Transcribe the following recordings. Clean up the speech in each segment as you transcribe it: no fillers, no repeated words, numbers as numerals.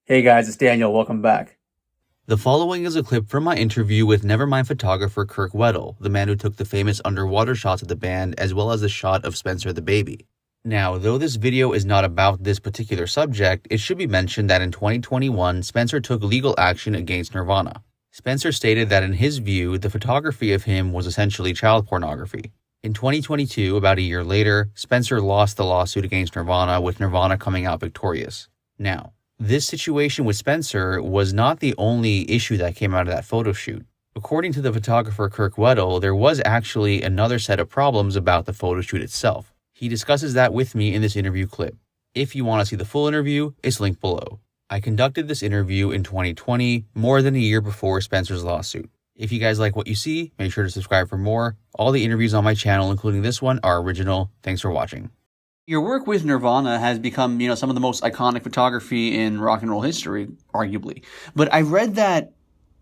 Hey guys, it's Daniel. Welcome back. The following is a clip from my interview with Nevermind photographer Kirk Weddle, the man who took the famous underwater shots of the band as well as the shot of Spencer the baby. Now, though this video is not about this particular subject, it should be mentioned that in 2021, Spencer took legal action against Nirvana. Spencer stated that in his view, the photography of him was essentially child pornography. In 2022, about a year later, Spencer lost the lawsuit against Nirvana, with Nirvana coming out victorious. Now, this situation with Spencer was not the only issue that came out of that photo shoot. According to the photographer Kirk Weddle, there was actually another set of problems about the photo shoot itself. He discusses that with me in this interview clip. If you want to see the full interview, it's linked below. I conducted this interview in 2020, more than a year before Spencer's lawsuit. If you guys like what you see, make sure to subscribe for more. All the interviews on my channel, including this one, are original. Thanks for watching. Your work with Nirvana has become, some of the most iconic photography in rock and roll history, arguably. But I read that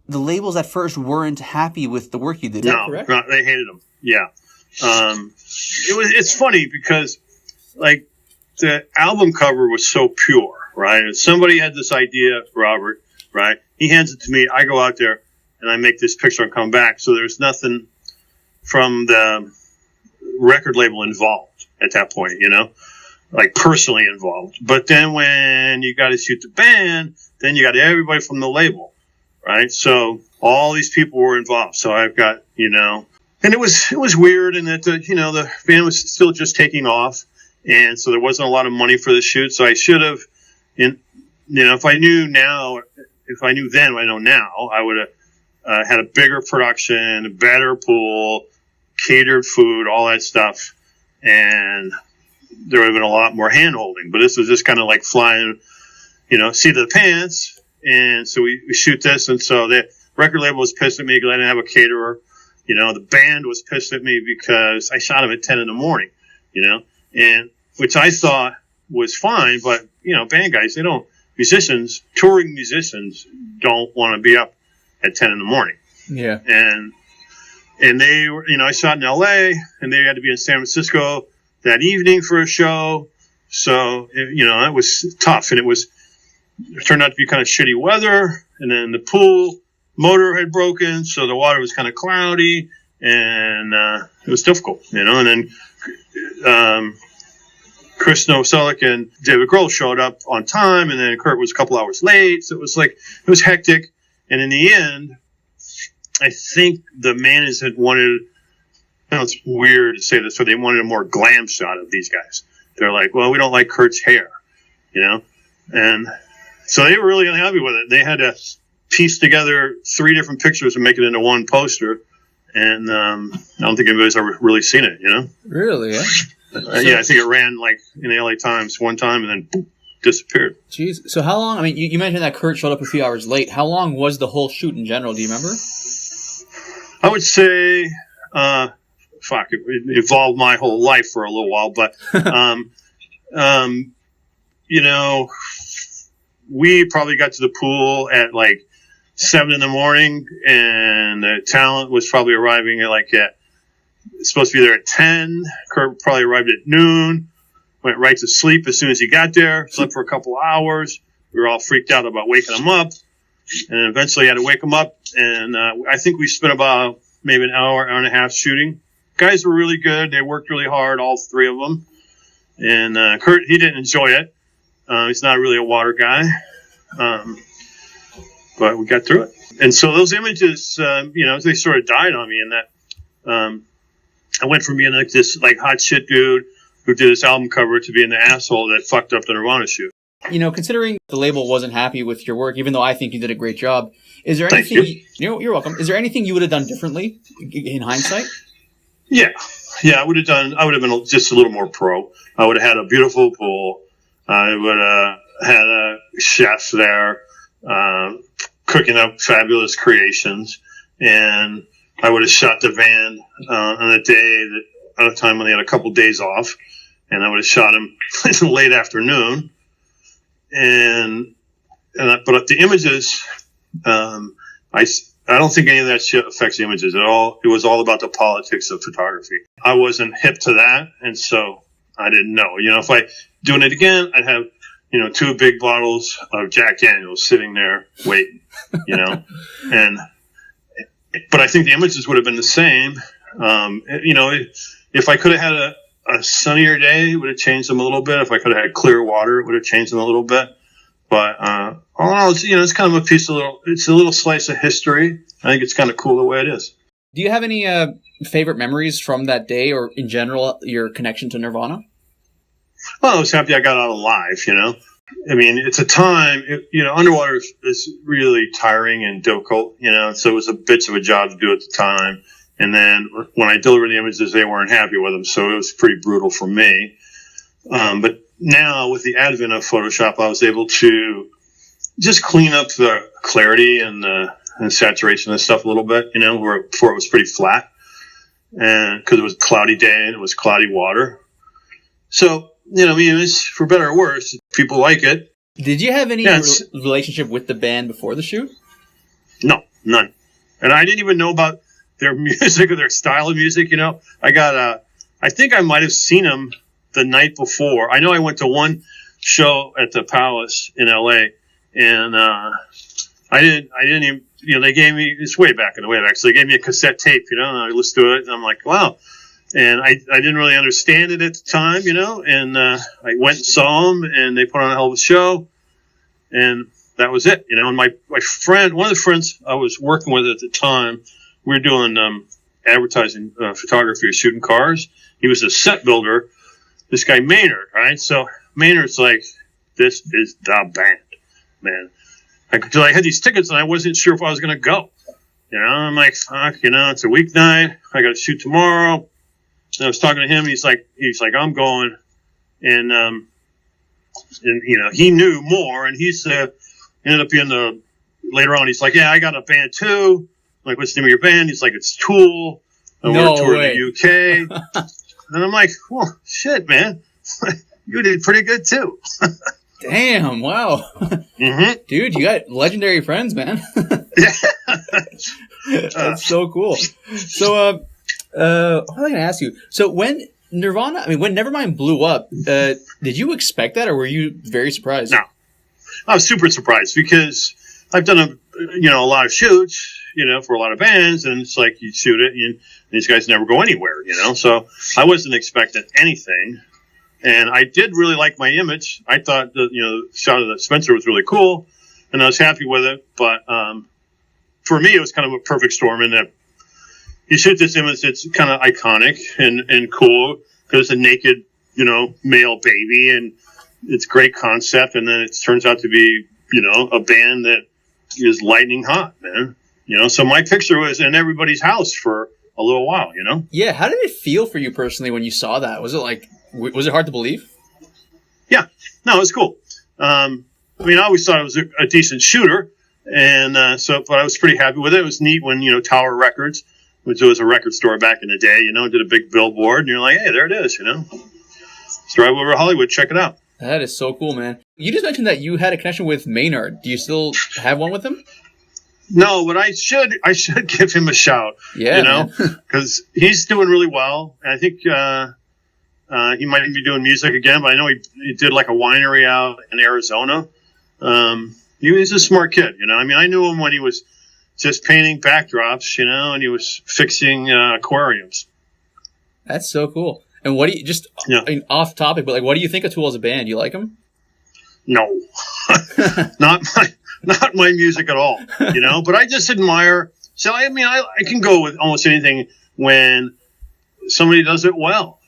the labels at first weren't happy with the work you did. No, they hated them. Yeah. It's funny because, like, the album cover was so pure, right? And somebody had this idea, Robert, right? He hands it to me. I go out there and I make this picture and come back. So there's nothing from the record label involved at that point, like personally involved. But then when you got to shoot the band, then you got everybody from the label, right? So all these people were involved. So I've got, and it was weird in that the band was still just taking off, and so there wasn't a lot of money for the shoot. So I should have, if I knew then what I know now, I would have had a bigger production, a better pool, catered food, all that stuff, and there would have been a lot more hand holding. But this was just kind of like flying, seat of the pants. And so we shoot this, and so the record label was pissed at me because I didn't have a caterer. The band was pissed at me because I shot them at 10 in the morning, and which I thought was fine. But, band guys, touring musicians don't want to be up at 10 in the morning. Yeah. And they were, I shot in LA, and they had to be in San Francisco that evening for a show. So, it was tough, and it turned out to be kind of shitty weather. And then the pool motor had broken, so the water was kind of cloudy, and it was difficult, and then Chris Novoselic and David Grohl showed up on time, and then Kirk was a couple hours late, so it was hectic. And in the end, I think the management wanted, it's weird to say this, but they wanted a more glam shot of these guys. They're like, well, we don't like Kurt's hair, and so they were really unhappy with it. They had to piece together 3 different pictures and make it into one poster, and I don't think anybody's ever really seen it, Really? Yeah. Yeah, I think it ran like in the LA Times one time and then boom, disappeared. Jeez. So how long? I mean, you mentioned that Kurt showed up a few hours late. How long was the whole shoot in general? Do you remember? I would say, it involved my whole life for a little while, but we probably got to the pool at like 7 in the morning, and the talent was probably arriving at supposed to be there at 10. Kurt probably arrived at noon, went right to sleep as soon as he got there, slept for a couple of hours. We were all freaked out about waking him up, and eventually had to wake him up. And I think we spent about maybe an hour and a half shooting. Guys were really good. They worked really hard, all 3 of them. And Kurt, he didn't enjoy it. He's not really a water guy. But we got through it. And so those images, they sort of died on me in that I went from being like this hot shit dude who did this album cover to being the asshole that fucked up the Nirvana shoot. Considering the label wasn't happy with your work, even though I think you did a great job, is there Thank anything you're welcome. Is there anything you would have done differently in hindsight? Yeah, I would have been just a little more pro. I would have had a beautiful pool. I would have had a chef there cooking up fabulous creations, and I would have shot the band on a day at a time when they had a couple days off, and I would have shot them in late afternoon. But the images, I don't think any of that shit affects the images at all. It was all about the politics of photography. I wasn't hip to that, and so I didn't know. If I doing it again, I'd have 2 big bottles of Jack Daniels sitting there waiting, and, but I think the images would have been the same. If I could have had a sunnier day, it would have changed them a little bit. If I could have had clear water, it would have changed them a little bit. But all in all, it's kind of it's a little slice of history. I think it's kind of cool the way it is. Do you have any favorite memories from that day, or in general, your connection to Nirvana? Well, I was happy I got out alive, I mean, it's a time, underwater is really tiring and difficult, so it was a bit of a job to do at the time. And then when I delivered the images, they weren't happy with them, so it was pretty brutal for me. But now, with the advent of Photoshop, I was able to just clean up the clarity and saturation and stuff a little bit, where before it was pretty flat, and because it was a cloudy day and it was cloudy water. So, it's for better or worse, people like it. Did you have any relationship with the band before the shoot? No, none. And I didn't even know about their music or their style of music. I think I might have seen them the night before. I know I went to one show at the Palace in LA, and I didn't even, they gave me, it's way back in the way back, so they gave me a cassette tape, and I listened to it, and I'm like, wow. And I didn't really understand it at the time, and I went and saw them, and they put on a hell of a show, and that was it, And my friend, one of the friends I was working with at the time, we were doing advertising photography, shooting cars. He was a set builder, this guy Maynard, right? So Maynard's like, this is the band, man. Because I had these tickets, and I wasn't sure if I was going to go. I'm like, fuck, it's a weeknight. I got to shoot tomorrow. And I was talking to him. He's like, I'm going, and he knew more, and he's ended up being later on. He's like, yeah, I got a band too. I'm like, what's the name of your band? He's like, it's Tool. And we're touring the UK. And I'm like, well, shit, man, you did pretty good too. Damn! Wow, Dude, you got legendary friends, man. That's so cool. So, what was I going to ask you? So when Nevermind blew up, did you expect that, or were you very surprised? No, I was super surprised because I've done a lot of shoots, for a lot of bands, and it's like you shoot it, and these guys never go anywhere, So I wasn't expecting anything, and I did really like my image. I thought the shot of the Spencer was really cool, and I was happy with it. But for me, it was kind of a perfect storm in that you shoot this image that's kind of iconic and cool because it's a naked, male baby, and it's great concept, and then it turns out to be, a band that is lightning hot, man. So my picture was in everybody's house for a little while, Yeah, how did it feel for you personally when you saw that? Was it hard to believe? Yeah, no, it was cool. I always thought it was a decent shooter, and but I was pretty happy with it. It was neat when, Tower Records, which was a record store back in the day, did a big billboard, and you're like, hey, there it is, Just drive over to Hollywood, check it out. That is so cool, man. You just mentioned that you had a connection with Maynard. Do you still have one with him? No, but I should give him a shout. Yeah, because he's doing really well. And I think he might be doing music again, but I know he did like a winery out in Arizona. He's a smart kid, I knew him when he was just painting backdrops, and he was fixing aquariums. That's so cool. And what do you off topic, but what do you think of Tool as a band? You like them? No, not my music at all, but I just admire. So, I can go with almost anything when somebody does it well,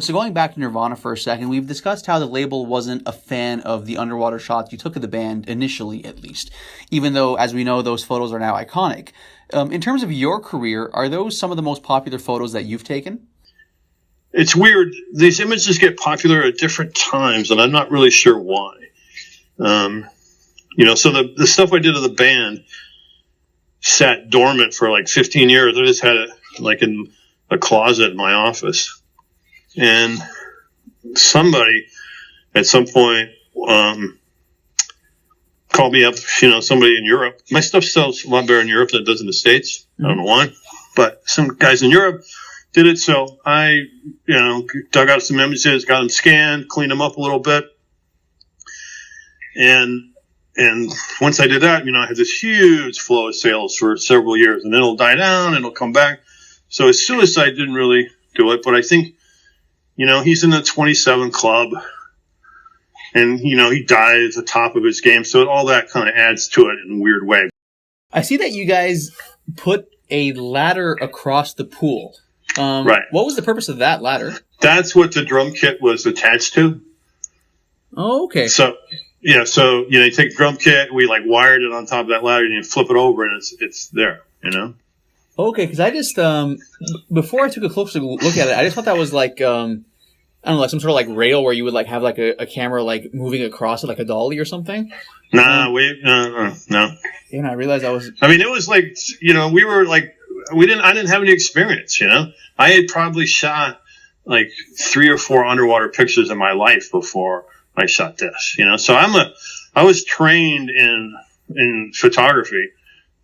So going back to Nirvana for a second, we've discussed how the label wasn't a fan of the underwater shots you took of the band, initially at least, even though, as we know, those photos are now iconic. In terms of your career, are those some of the most popular photos that you've taken? It's weird. These images get popular at different times, and I'm not really sure why. So the stuff I did of the band sat dormant for 15 years. I just had it in a closet in my office. And somebody at some point called me up, somebody in Europe. My stuff sells a lot better in Europe than it does in the States. I don't know why. But some guys in Europe did it, so I, dug out some images, got them scanned, cleaned them up a little bit, And once I did that, I had this huge flow of sales for several years, and then it'll die down and it'll come back. So Suicide didn't really do it, but I think, he's in the 27 club, and, he died at the top of his game. So all that kind of adds to it in a weird way. I see that you guys put a ladder across the pool. Right. What was the purpose of that ladder? That's what the drum kit was attached to. Oh, okay. So, you take the drum kit, we wired it on top of that ladder, and you flip it over, and it's there, Okay, because I just, before I took a closer look at it, I just thought that was I don't know, some sort of rail where you would have a camera moving across it like a dolly or something. No. And I realized I was. I mean, it was we were I didn't have any experience, I had probably shot 3 or 4 underwater pictures in my life before I shot this, So I was trained in photography,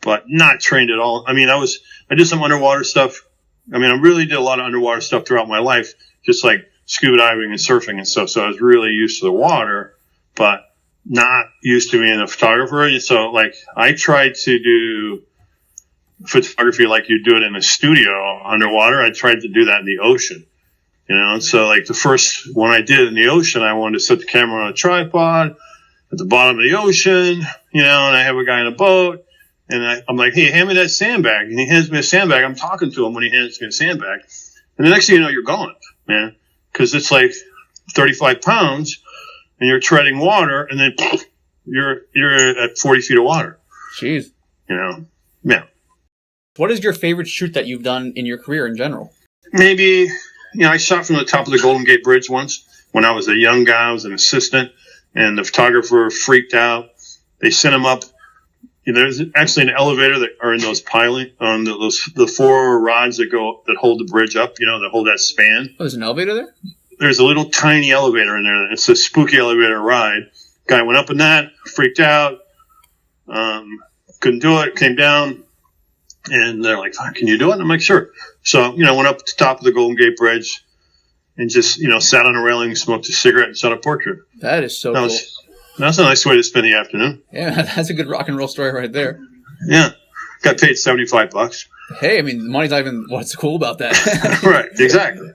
but not trained at all. I mean, I did some underwater stuff. I mean, I really did a lot of underwater stuff throughout my life, just scuba diving and surfing and stuff. So I was really used to the water, but not used to being a photographer. So I tried to do photography like you do it in a studio underwater. I tried to do that in the ocean, So the first one I did in the ocean, I wanted to set the camera on a tripod at the bottom of the ocean, and I have a guy in a boat, and I'm like, hey, hand me that sandbag. And he hands me a sandbag. I'm talking to him when he hands me a sandbag. And the next thing you know, you're gone, man. Because it's 35 pounds, and you're treading water, and then you're at 40 feet of water. Jeez. Yeah. What is your favorite shoot that you've done in your career in general? Maybe, I shot from the top of the Golden Gate Bridge once when I was a young guy. I was an assistant, and the photographer freaked out. They sent him up. There's actually an elevator that are in those piling on the 4 rods that hold the bridge up. That hold that span. Oh, there's an elevator there? There's a little tiny elevator in there. It's a spooky elevator ride. Guy went up in that, freaked out, couldn't do it, came down, and they're like, "Can you do it?" And I'm like, "Sure." So went up to the top of the Golden Gate Bridge and just sat on a railing, smoked a cigarette, and shot a portrait. That is so cool. That's a nice way to spend the afternoon. Yeah, that's a good rock and roll story right there. Yeah. Got paid $75. Hey, I mean, the money's not even what's cool about that. Right, exactly.